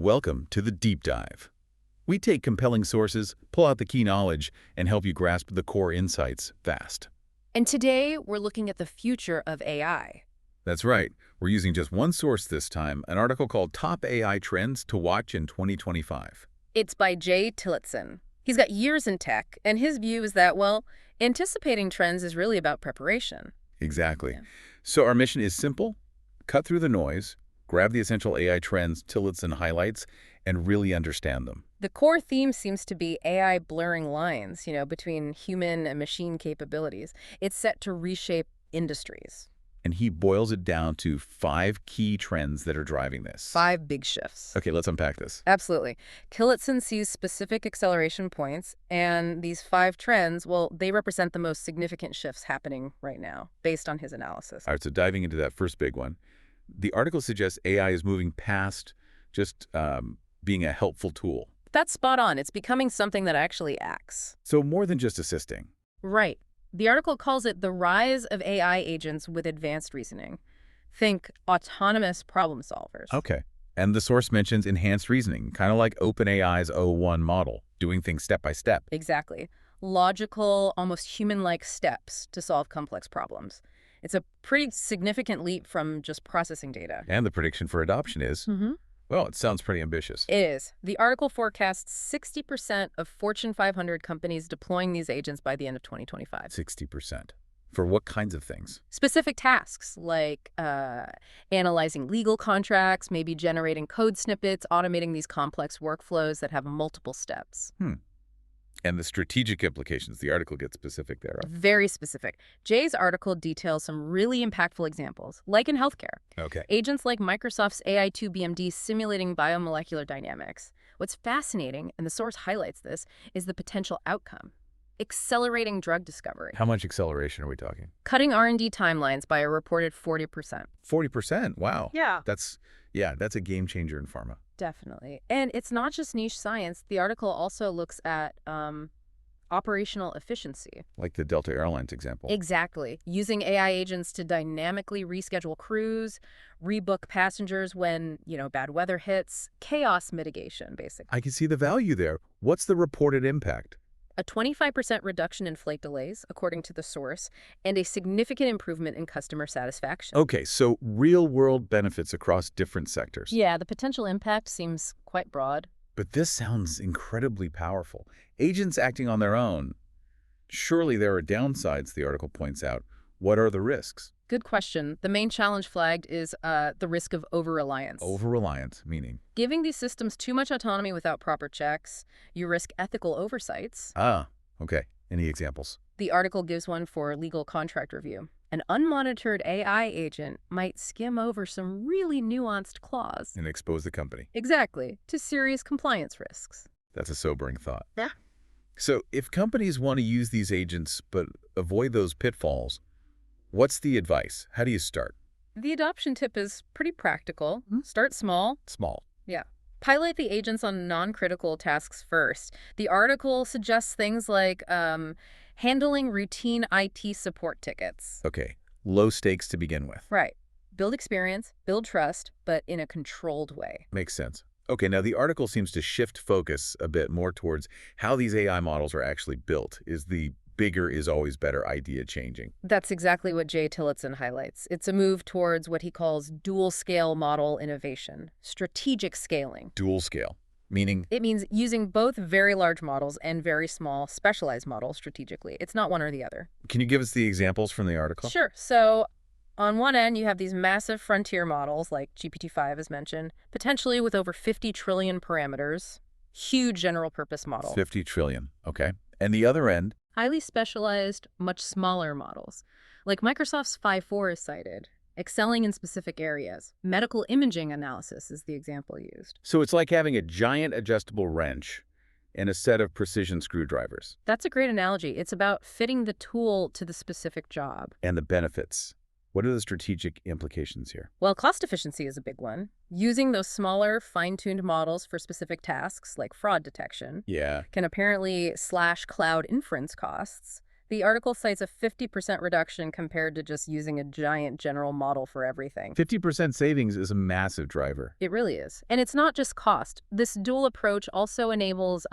Welcome to the Deep Dive. We take compelling sources, pull out the key knowledge, and help you grasp the core insights fast. And today, we're looking at the future of AI. That's right. We're using just one source this time, an article called Top AI Trends to Watch in 2025. It's by Jay Tillotson. He's got years in tech, and his view is that, well, anticipating trends is really about preparation. Exactly. Yeah. So our mission is simple: cut through the noise, grab the essential AI trends Tillotson highlights, and really understand them. The core theme seems to be AI blurring lines, between human and machine capabilities. It's set to reshape industries. And he boils it down to 5 key trends that are driving this. 5 big shifts. Okay, let's unpack this. Absolutely. Tillotson sees specific acceleration points, and these 5 trends, well, they represent the most significant shifts happening right now, based on his analysis. All right, so diving into that first big one, the article suggests AI is moving past just being a helpful tool. That's spot on. It's becoming something that actually acts. So more than just assisting. Right. The article calls it the rise of AI agents with advanced reasoning. Think autonomous problem solvers. Okay. And the source mentions enhanced reasoning, kind of like OpenAI's O1 model, doing things step by step. Exactly. Logical, almost human-like steps to solve complex problems. It's a pretty significant leap from just processing data. And the prediction for adoption is, well, it sounds pretty ambitious. It is. The article forecasts 60% of Fortune 500 companies deploying these agents by the end of 2025. 60%. For what kinds of things? Specific tasks like analyzing legal contracts, maybe generating code snippets, automating these complex workflows that have multiple steps. And the strategic implications, the article gets specific there. Very specific. Jay's article details some really impactful examples, like in healthcare. Okay. Agents like Microsoft's AI2 BMD simulating biomolecular dynamics. What's fascinating, and the source highlights this, is the potential outcome. Accelerating drug discovery. How much acceleration are we talking? Cutting R&D timelines by a reported 40%. 40%? Wow. Yeah. That's a game changer in pharma. Definitely. And it's not just niche science. The article also looks at operational efficiency. Like the Delta Airlines example. Exactly. Using AI agents to dynamically reschedule crews, rebook passengers when, bad weather hits, chaos mitigation, basically. I can see the value there. What's the reported impact? A 25% reduction in flight delays, according to the source, and a significant improvement in customer satisfaction. Okay, so real-world benefits across different sectors. Yeah, the potential impact seems quite broad. But this sounds incredibly powerful. Agents acting on their own. Surely there are downsides, the article points out. What are the risks? Good question. The main challenge flagged is the risk of over-reliance. Over-reliance, meaning? Giving these systems too much autonomy without proper checks, you risk ethical oversights. Ah, okay. Any examples? The article gives one for legal contract review. An unmonitored AI agent might skim over some really nuanced clause. And expose the company. Exactly, to serious compliance risks. That's a sobering thought. Yeah. So if companies want to use these agents but avoid those pitfalls, what's the advice? How do you start? The adoption tip is pretty practical. Start small. Small. Yeah. Pilot the agents on non-critical tasks first. The article suggests things like handling routine IT support tickets. Okay. Low stakes to begin with. Right. Build experience, build trust, but in a controlled way. Makes sense. Okay, now the article seems to shift focus a bit more towards how these AI models are actually built. Is the bigger is always better idea changing? That's exactly what Jay Tillotson highlights. It's a move towards what he calls dual-scale model innovation, strategic scaling. Dual scale, meaning? It means using both very large models and very small, specialized models strategically. It's not one or the other. Can you give us the examples from the article? Sure. So on one end, you have these massive frontier models like GPT-5 as mentioned, potentially with over 50 trillion parameters, huge general-purpose model. 50 trillion, okay. And the other end? Highly specialized, much smaller models. Like Microsoft's 5.4 is cited, excelling in specific areas. Medical imaging analysis is the example used. So it's like having a giant adjustable wrench and a set of precision screwdrivers. That's a great analogy. It's about fitting the tool to the specific job. And the benefits. What are the strategic implications here? Well, cost efficiency is a big one. Using those smaller, fine-tuned models for specific tasks, like fraud detection, Yeah. can apparently slash cloud inference costs. The article cites a 50% reduction compared to just using a giant general model for everything. 50% savings is a massive driver. It really is. And it's not just cost. This dual approach also enables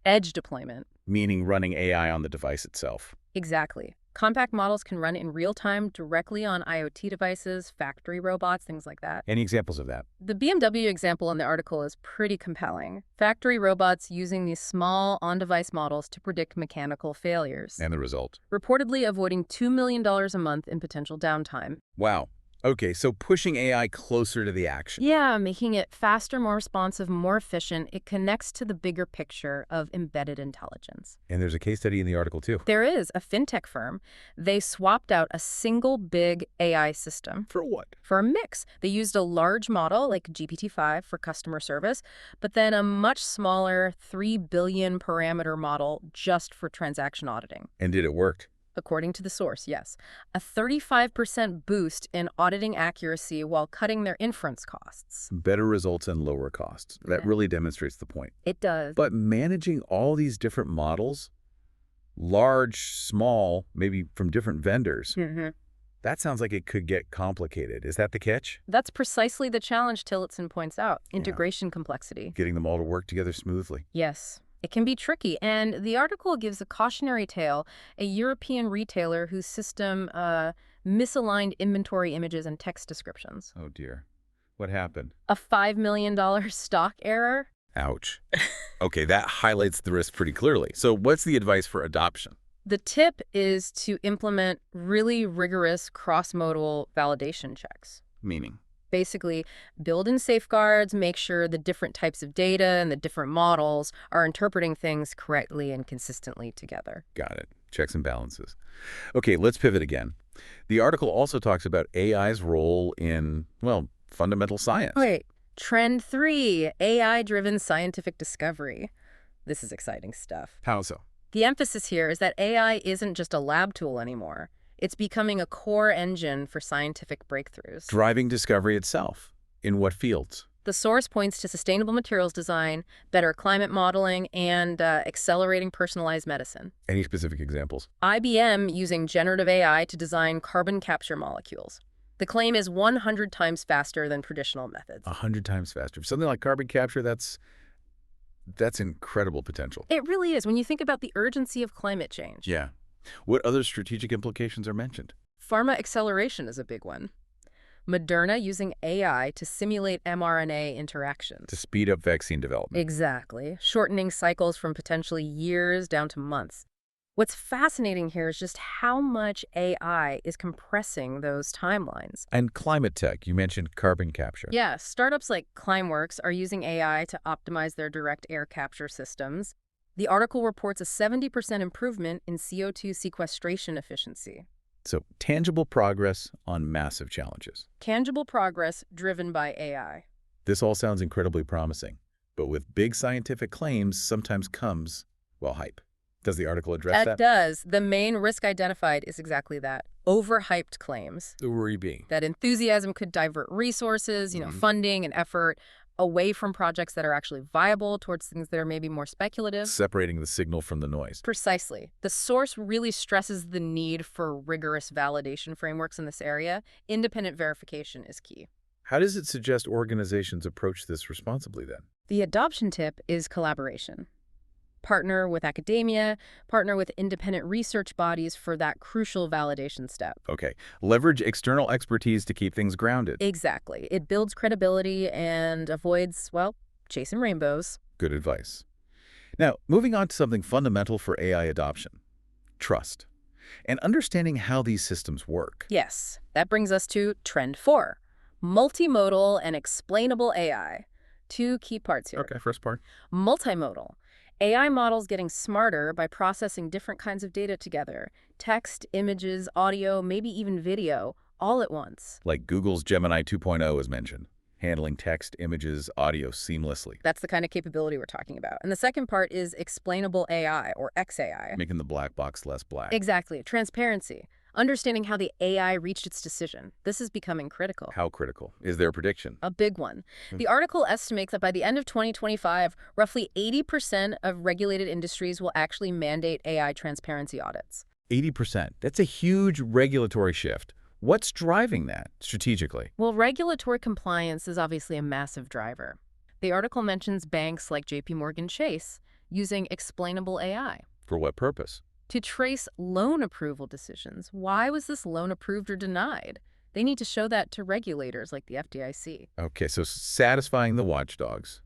edge deployment. Meaning running AI on the device itself. Exactly. Compact models can run in real time directly on IoT devices, factory robots, things like that. Any examples of that? The BMW example in the article is pretty compelling. Factory robots using these small on-device models to predict mechanical failures, And the result? reportedly avoiding $2 million a month in potential downtime. Wow. Okay, so pushing AI closer to the action. Yeah, making it faster, more responsive, more efficient. It connects to the bigger picture of embedded intelligence. And there's a case study in the article, too. There is a fintech firm. They swapped out a single big AI system For what? for a mix. They used a large model like GPT-5 for customer service, but then a much smaller 3 billion parameter model just for transaction auditing. And did it work? According to the source, yes. A 35% boost in auditing accuracy while cutting their inference costs. Better results and lower costs. That Yeah. really demonstrates the point. It does. But managing all these different models, large, small, maybe from different vendors, that sounds like it could get complicated. Is that the catch? That's precisely the challenge Tillotson points out, integration complexity. Getting them all to work together smoothly. Yes, it can be tricky, and the article gives a cautionary tale. A European retailer whose system misaligned inventory images and text descriptions. Oh, dear. What happened? A $5 million stock error? Ouch. Okay, that highlights the risk pretty clearly. So what's the advice for adoption? The tip is to implement really rigorous cross-modal validation checks. Meaning? Basically, build in safeguards, make sure the different types of data and the different models are interpreting things correctly and consistently together. Got it. Checks and balances. Okay, let's pivot again. The article also talks about AI's role in, well, fundamental science. Wait, trend 3, AI-driven scientific discovery. This is exciting stuff. How so? The emphasis here is that AI isn't just a lab tool anymore. It's becoming a core engine for scientific breakthroughs. Driving discovery itself. In what fields? The source points to sustainable materials design, better climate modeling, and accelerating personalized medicine. Any specific examples? IBM using generative AI to design carbon capture molecules. The claim is 100 times faster than traditional methods. 100 times faster. Something like carbon capture, that's incredible potential. It really is when you think about the urgency of climate change. Yeah. What other strategic implications are mentioned? Pharma acceleration is a big one. Moderna using AI to simulate mRNA interactions. To speed up vaccine development. Exactly, shortening cycles from potentially years down to months. What's fascinating here is just how much AI is compressing those timelines. And climate tech, you mentioned carbon capture. Yeah, startups like Climeworks are using AI to optimize their direct air capture systems. The article reports a 70% improvement in CO2 sequestration efficiency. So tangible progress on massive challenges. Tangible progress driven by AI. This all sounds incredibly promising, but with big scientific claims sometimes comes, well, hype. Does the article address that? It does. The main risk identified is exactly that. Overhyped claims. The worry being? That enthusiasm could divert resources, funding and effort away from projects that are actually viable towards things that are maybe more speculative. Separating the signal from the noise. Precisely. The source really stresses the need for rigorous validation frameworks in this area. Independent verification is key. How does it suggest organizations approach this responsibly then? The adoption tip is collaboration. Partner with academia, partner with independent research bodies for that crucial validation step. Okay. Leverage external expertise to keep things grounded. Exactly. It builds credibility and avoids, well, chasing rainbows. Good advice. Now, moving on to something fundamental for AI adoption. Trust. And understanding how these systems work. Yes, that brings us to trend 4, multimodal and explainable AI. Two key parts here. Okay, first part. Multimodal. AI models getting smarter by processing different kinds of data together. Text, images, audio, maybe even video, all at once. Like Google's Gemini 2.0 is mentioned, handling text, images, audio seamlessly. That's the kind of capability we're talking about. And the second part is explainable AI, or XAI. Making the black box less black. Exactly. Transparency. Understanding how the AI reached its decision. This is becoming critical. How critical? Is there a prediction? A big one. The article estimates that by the end of 2025, roughly 80% of regulated industries will actually mandate AI transparency audits. 80%. That's a huge regulatory shift. What's driving that strategically? Well, regulatory compliance is obviously a massive driver. The article mentions banks like JP Chase using explainable AI For what purpose? to trace loan approval decisions. Why was this loan approved or denied? They need to show that to regulators like the FDIC. Okay, so satisfying the watchdogs.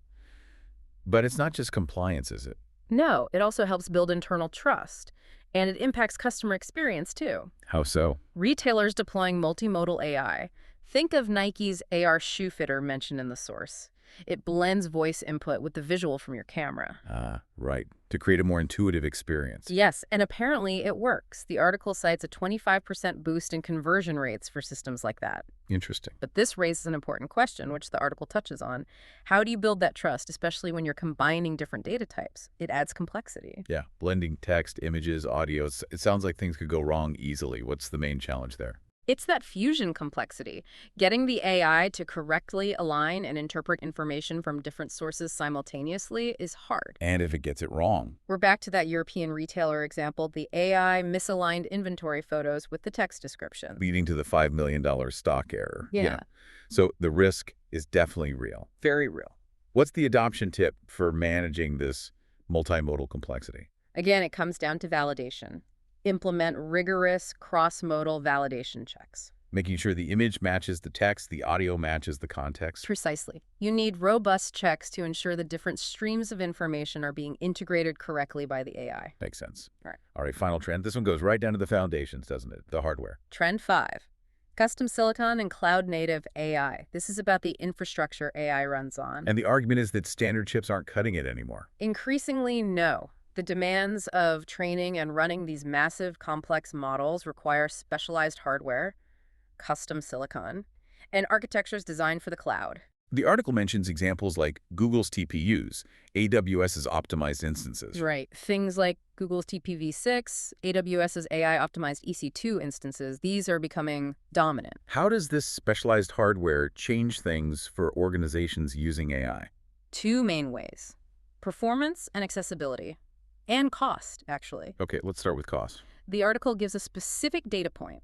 But it's not just compliance, is it? No, it also helps build internal trust, and it impacts customer experience too. How so? Retailers deploying multimodal AI. Think of Nike's AR shoe fitter mentioned in the source. It blends voice input with the visual from your camera. Ah, right. To create a more intuitive experience. Yes, and apparently it works. The article cites a 25% boost in conversion rates for systems like that. Interesting. But this raises an important question, which the article touches on. How do you build that trust, especially when you're combining different data types? It adds complexity. Yeah, blending text, images, audio. It sounds like things could go wrong easily. What's the main challenge there? It's that fusion complexity. Getting the AI to correctly align and interpret information from different sources simultaneously is hard. And if it gets it wrong? We're back to that European retailer example. The AI misaligned inventory photos with the text description. Leading to the $5 million stock error. Yeah. So the risk is definitely real. Very real. What's the adoption tip for managing this multimodal complexity? Again, it comes down to validation. Implement rigorous cross-modal validation checks. Making sure the image matches the text, the audio matches the context. Precisely. You need robust checks to ensure the different streams of information are being integrated correctly by the AI. Makes sense. All right. Final trend. This one goes right down to the foundations, doesn't it? The hardware. Trend 5. Custom silicon and cloud-native AI. This is about the infrastructure AI runs on. And the argument is that standard chips aren't cutting it anymore. Increasingly, no. The demands of training and running these massive, complex models require specialized hardware, custom silicon, and architectures designed for the cloud. The article mentions examples like Google's TPUs, AWS's optimized instances. Right. Things like Google's TPv6, AWS's AI-optimized EC2 instances, these are becoming dominant. How does this specialized hardware change things for organizations using AI? Two main ways: performance and accessibility. And cost, actually. Okay, let's start with cost. The article gives a specific data point.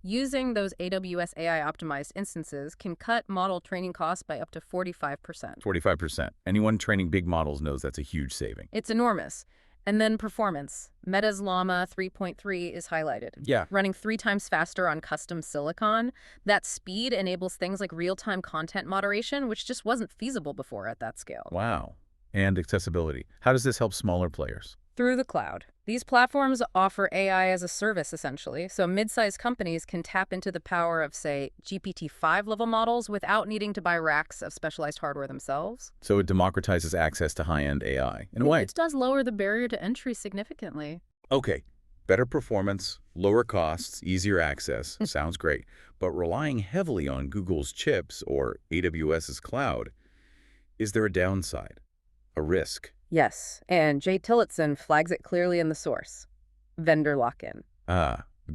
Using those AWS AI-optimized instances can cut model training costs by up to 45%. 45%. Anyone training big models knows that's a huge saving. It's enormous. And then performance. Meta's Llama 3.3 is highlighted. Yeah. Running 3 times faster on custom silicon. That speed enables things like real-time content moderation, which just wasn't feasible before at that scale. Wow. And accessibility. How does this help smaller players? Through the cloud. These platforms offer AI as a service, essentially, so mid-sized companies can tap into the power of, say, GPT-5 level models without needing to buy racks of specialized hardware themselves. So it democratizes access to high-end AI, in a way. It does lower the barrier to entry significantly. Okay, better performance, lower costs, easier access. Sounds great. But relying heavily on Google's chips or AWS's cloud, is there a downside? A risk? Yes, and Jay Tillotson flags it clearly in the source. Vendor lock-in.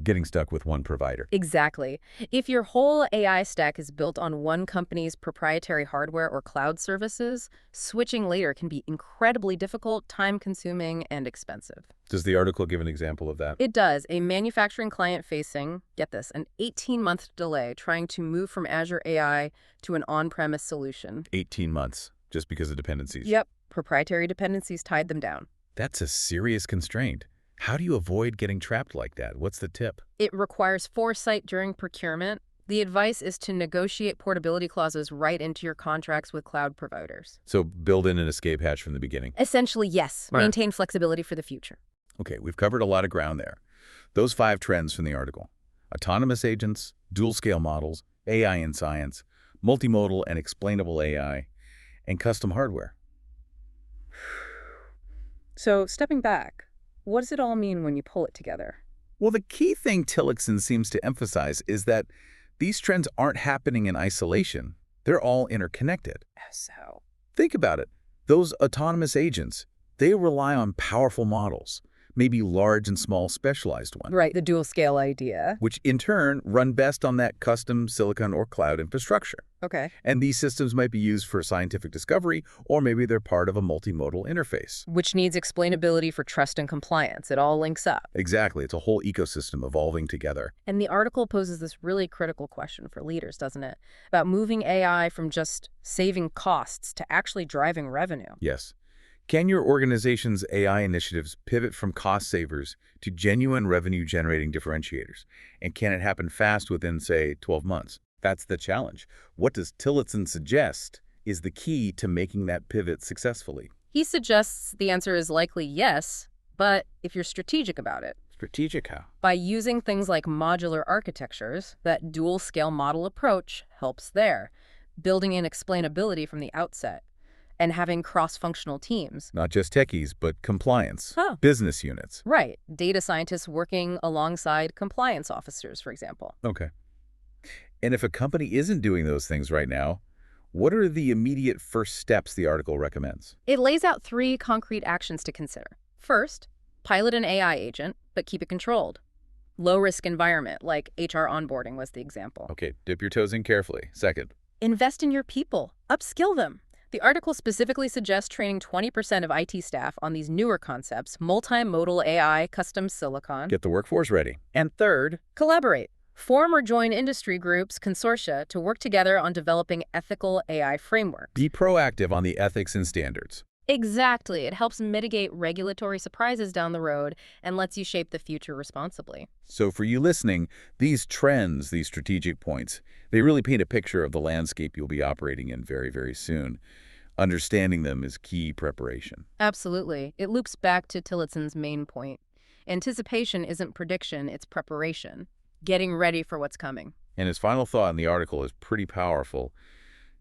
Getting stuck with one provider. Exactly. If your whole AI stack is built on one company's proprietary hardware or cloud services, switching later can be incredibly difficult, time-consuming, and expensive. Does the article give an example of that? It does. A manufacturing client facing, get this, an 18-month delay trying to move from Azure AI to an on-premise solution. 18 months, just because of dependencies. Yep. Proprietary dependencies tied them down. That's a serious constraint. How do you avoid getting trapped like that? What's the tip? It requires foresight during procurement. The advice is to negotiate portability clauses right into your contracts with cloud providers. So build in an escape hatch from the beginning. Essentially, yes. Right. Maintain flexibility for the future. Okay, we've covered a lot of ground there. Those 5 trends from the article: autonomous agents, dual-scale models, AI in science, multimodal and explainable AI, and custom hardware. So, stepping back, what does it all mean when you pull it together? Well, the key thing Tillotson seems to emphasize is that these trends aren't happening in isolation. They're all interconnected. So, Think about it. Those autonomous agents, they rely on powerful models, maybe large and small specialized one, Right, the dual scale idea. which in turn run best on that custom silicon or cloud infrastructure. Okay. And these systems might be used for scientific discovery, or maybe they're part of a multimodal interface. Which needs explainability for trust and compliance. It all links up. Exactly. It's a whole ecosystem evolving together. And the article poses this really critical question for leaders, doesn't it? About moving AI from just saving costs to actually driving revenue. Yes. Can your organization's AI initiatives pivot from cost savers to genuine revenue-generating differentiators? And can it happen fast within, say, 12 months? That's the challenge. What does Tillotson suggest is the key to making that pivot successfully? He suggests the answer is likely yes, but if you're strategic about it, Strategic how? by using things like modular architectures, that dual-scale model approach helps there, building in explainability from the outset, and having cross-functional teams. Not just techies, but compliance, Huh. business units. Right. Data scientists working alongside compliance officers, for example. Okay. And if a company isn't doing those things right now, what are the immediate first steps the article recommends? It lays out 3 concrete actions to consider. First, pilot an AI agent, but keep it controlled. Low-risk environment, like HR onboarding was the example. Okay, dip your toes in carefully. Second, Invest in your people. Upskill them. The article specifically suggests training 20% of IT staff on these newer concepts, multimodal AI, custom silicon. get the workforce ready. And third, collaborate. Form or join industry groups, consortia, to work together on developing ethical AI frameworks. Be proactive on the ethics and standards. Exactly. It helps mitigate regulatory surprises down the road and lets you shape the future responsibly. So for you listening, these trends, these strategic points, they really paint a picture of the landscape you'll be operating in very, very soon. Understanding them is key preparation. Absolutely. It loops back to Tillotson's main point. Anticipation isn't prediction, it's preparation. Getting ready for what's coming. And his final thought in the article is pretty powerful.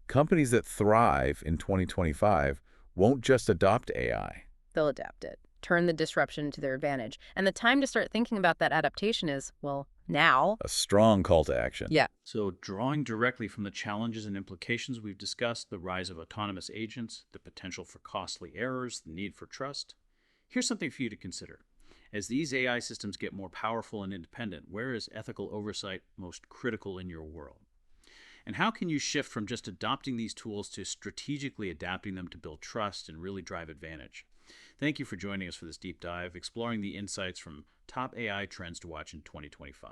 Companies that thrive in 2025 won't just adopt AI. They'll adapt it, turn the disruption to their advantage. And the time to start thinking about that adaptation is, well, now. A strong call to action. Yeah. So, drawing directly from the challenges and implications we've discussed, the rise of autonomous agents, the potential for costly errors, the need for trust, here's something for you to consider. As these AI systems get more powerful and independent, where is ethical oversight most critical in your world? And how can you shift from just adopting these tools to strategically adapting them to build trust and really drive advantage? Thank you for joining us for this deep dive, exploring the insights from top AI trends to watch in 2025.